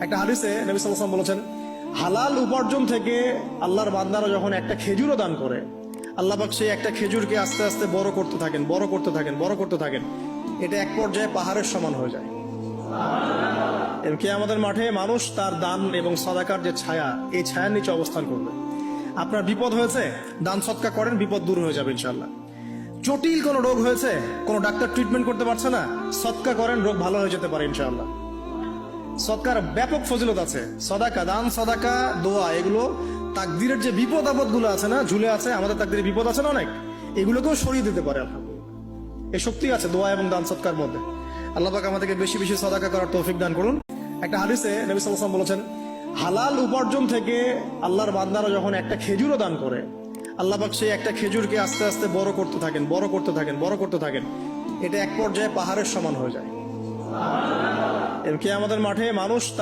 একটা হাদিসে নবী সাল্লাল্লাহু আলাইহি ওয়াসাল্লাম বলেছেন, হালাল উপার্জন থেকে আল্লাহর বান্দারা যখন একটা খেজুরও দান করে, আল্লাহ পাক সেই একটা খেজুরকে আস্তে আস্তে বড় করতে থাকেন, বড় করতে থাকেন, বড় করতে থাকেন। এটা এক পর্যায়ে পাহাড়ের সমান হয়ে যায়। এবং কিয়ামতের মাঠে মানুষ তার দান এবং সাদাকার যে ছায়া, এই ছায়ার নিচে অবস্থান করবে। আপনার বিপদ হয়েছে, দান সদকা করেন, বিপদ দূর হয়ে যাবে ইনশাআল্লাহ। জটিল কোনো রোগ হয়েছে, কোনো ডাক্তার ট্রিটমেন্ট করতে পারছে না, সদকা করেন, রোগ ভালো হয়ে যেতে পারে ইনশাআল্লাহ। সদকার ব্যাপক ফজিলত আছে। সদাকা, দান, সদাকা, দোয়া, এগুলো তাকদীরের যে বিপদ আপদ গুলো আছে না, ঝুলে আছে, আমাদের তাকদীরে বিপদ আছে না অনেক, এগুলোকেও সরিয়ে দিতে পারে আলহামদুলিল্লাহ। এই শক্তি আছে দোয়া এবং দান সদকার মধ্যে। আল্লাহ পাক আমাদেরকে বেশি বেশি সদাকা করার তৌফিক দান করুন। একটা হাদিসে নবী সাল্লাল্লাহু আলাইহি ওয়াসাল্লাম বলেছেন, হালাল উপার্জন থেকে আল্লাহর বান্দারা যখন একটা খেজুরও দান করে, আল্লাহ পাক সেই একটা খেজুরকে আস্তে আস্তে বড় করতে থাকেন, বড় করতে থাকেন, বড় করতে থাকেন। এটা এক পর্যায়ে পাহাড়ের সমান হয়ে যায়। এবং কিয়ামতের মাঠে মানুষ